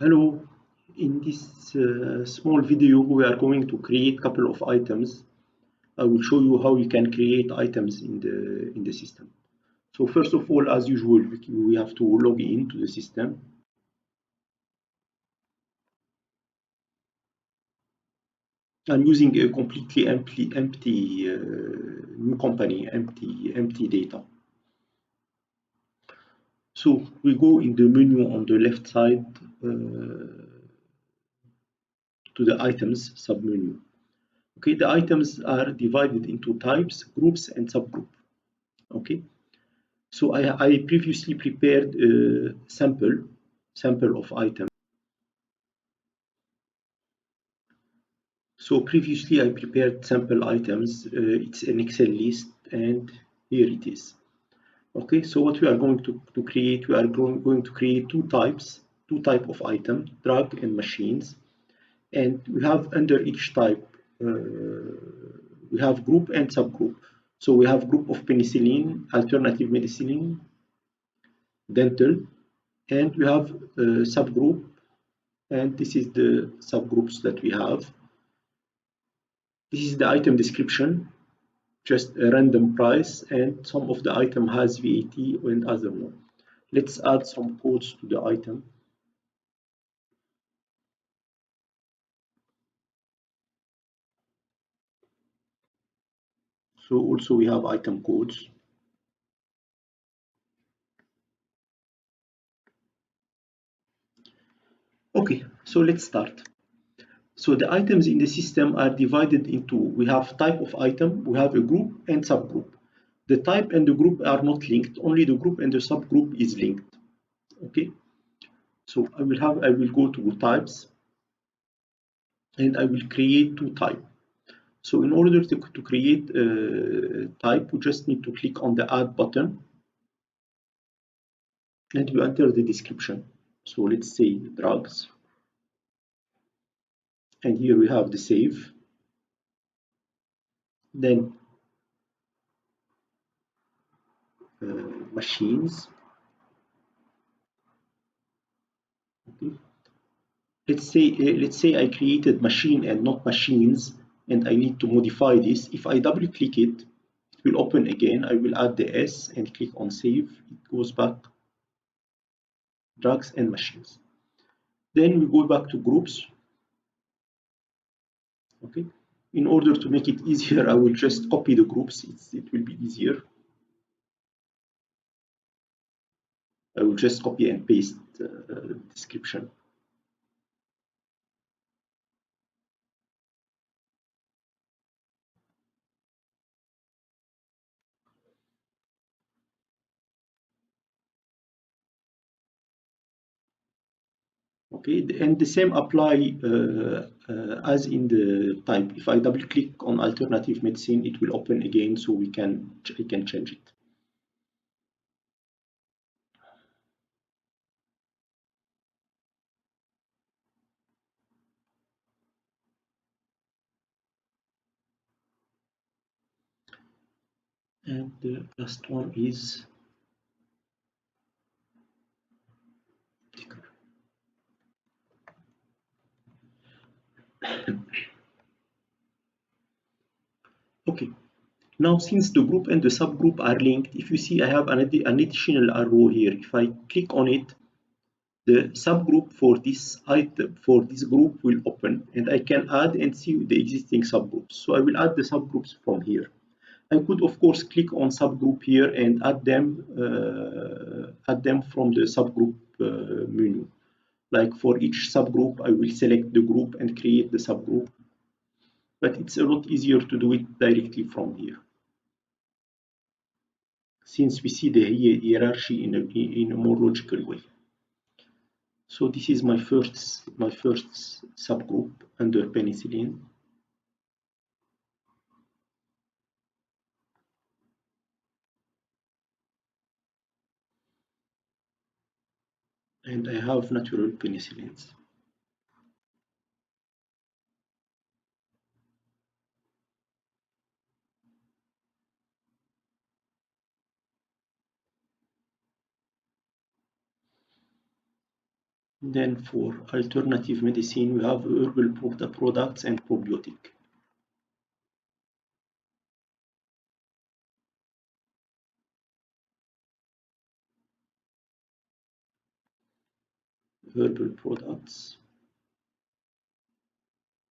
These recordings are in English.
Hello, in this small video we are going to create a couple of items. I will show you how you can create items in the system. So first of all, as usual, we have to log in to the system. I'm using a completely empty new company, empty data. So we go in the menu on the left side to the items submenu. Okay, the items are divided into types, groups, and subgroup. Okay, so I previously prepared a sample of items. So previously I prepared sample items. It's an Excel list, and here it is. Okay, so what we are going to create, we are going to create two type of item, drug and machines, and we have under each type we have group and subgroup. So we have group of penicillin, alternative medicine, dental, and we have a subgroup, and this is the subgroups that we have. This is the item description, just a random price, and some of the item has VAT and other no. Let's add some codes to the item. So also we have item codes. Okay, so let's start. So the items in the system are divided into, we have type of item, we have a group and subgroup. The type and the group are not linked, only the group and the subgroup is linked. Okay, so I will go to types, and I will create two types. So in order to create a type, we just need to click on the add button, and you enter the description. So let's say drugs, and here we have the save. Then machines. Okay. Let's say I created machine and not machines, and I need to modify this. If I double click it, it will open again. I will add the S and click on save. It goes back drugs and machines. Then we go back to groups. Okay. In order to make it easier, I will just copy the groups. It will be easier. I will just copy and paste description. Okay, and the same apply as in the type. If I double click on alternative medicine, it will open again, so I can change it. And the last one is okay. Now, since the group and the subgroup are linked, if you see, I have an additional arrow here. If I click on it, the subgroup for this item, for this group, will open, and I can add and see the existing subgroups. So I will add the subgroups from here. I could, of course, click on subgroup here and add them from the subgroup menu. Like for each subgroup, I will select the group and create the subgroup. But it's a lot easier to do it directly from here, since we see the hierarchy in a more logical way. So this is my first subgroup under penicillin. And I have natural penicillins. Then for alternative medicine, we have herbal products and probiotic. Herbal products,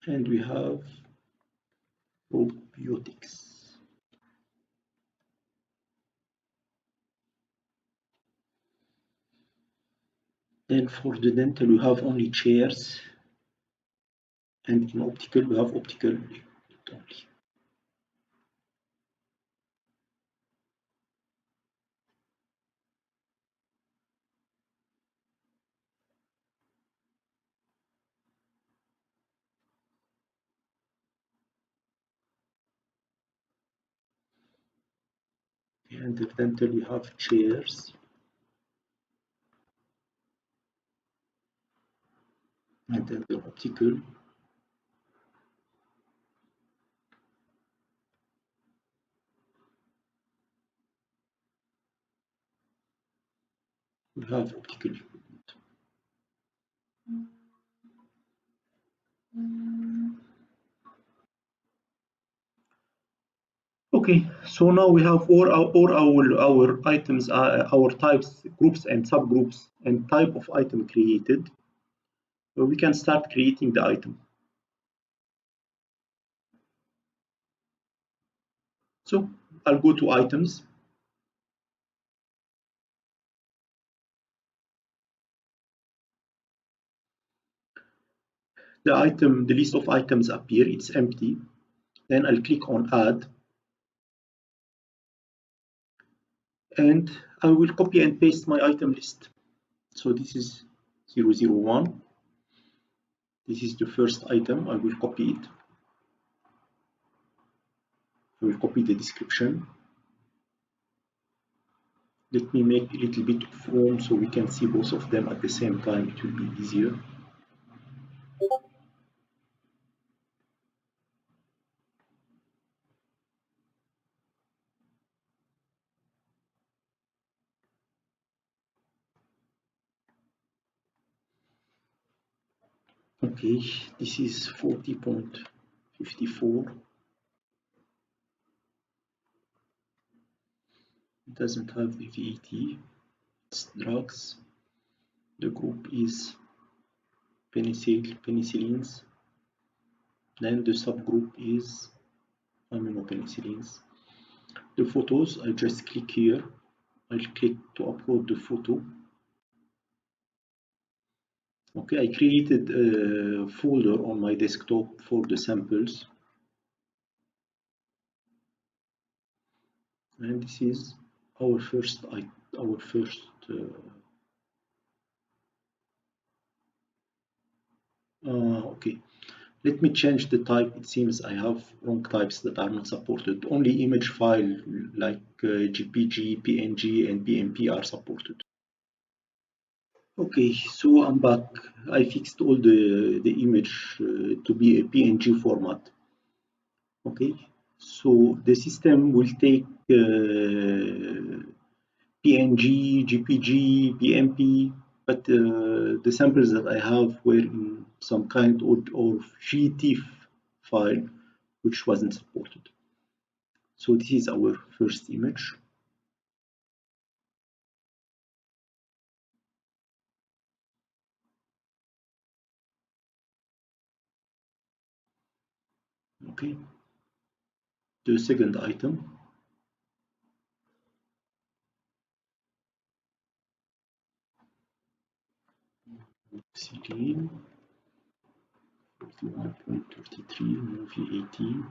and we have probiotics. Then for the dental, we have only chairs, and in optical, we have optical only. And the dental, we have chairs, and then the optical, we have optical equipment. Okay, so now we have all our items, our types, groups and subgroups, and type of item created. So we can start creating the item. So I'll go to items. The list of items appear, it's empty. Then I'll click on add, and I will copy and paste my item list. So this is 001. This is the first item. I will copy it. I will copy the description. Let me make a little bit of room so we can see both of them at the same time. It will be easier. Okay, this is 40.54. It doesn't have a VAT. It's drugs. The group is penicillins. Then the subgroup is aminopenicillins. The photos, I just click here. I'll click to upload the photo. Okay, I created a folder on my desktop for the samples. And this is our first okay, let me change the type. It seems I have wrong types that are not supported. Only image file like JPG, PNG, and BMP are supported. Okay, so I'm back. I fixed all the image to be a PNG format. Okay, so the system will take PNG, JPG, BMP, but the samples that I have were in some kind of GTIFF file, which wasn't supported. So this is our first image. Okay, the second item. Clean 41.33 movie 18.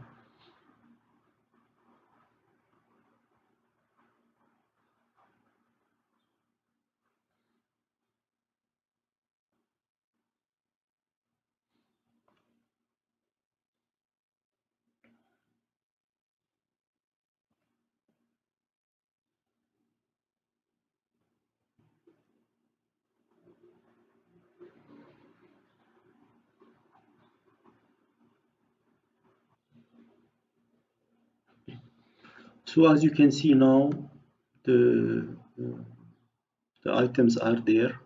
So as you can see now, the items are there.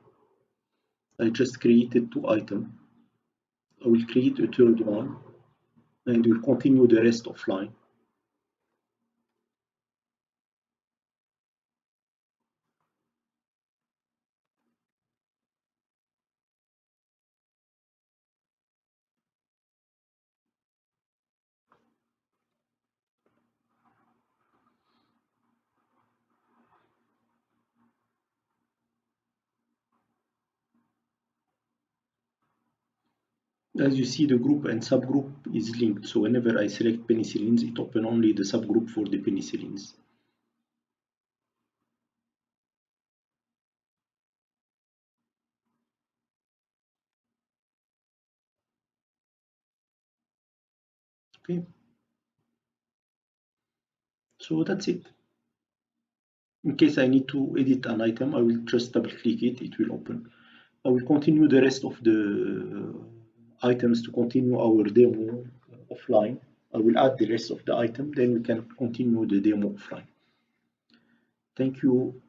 I just created 2 items. I will create a third one and we'll continue the rest offline. As you see, the group and subgroup is linked. So whenever I select penicillins, it opens only the subgroup for the penicillins. Okay, so that's it. In case I need to edit an item, I will just double click it, it will open. I will continue the rest of the items to continue our demo offline. I will add the rest of the item, then we can continue the demo offline. Thank you.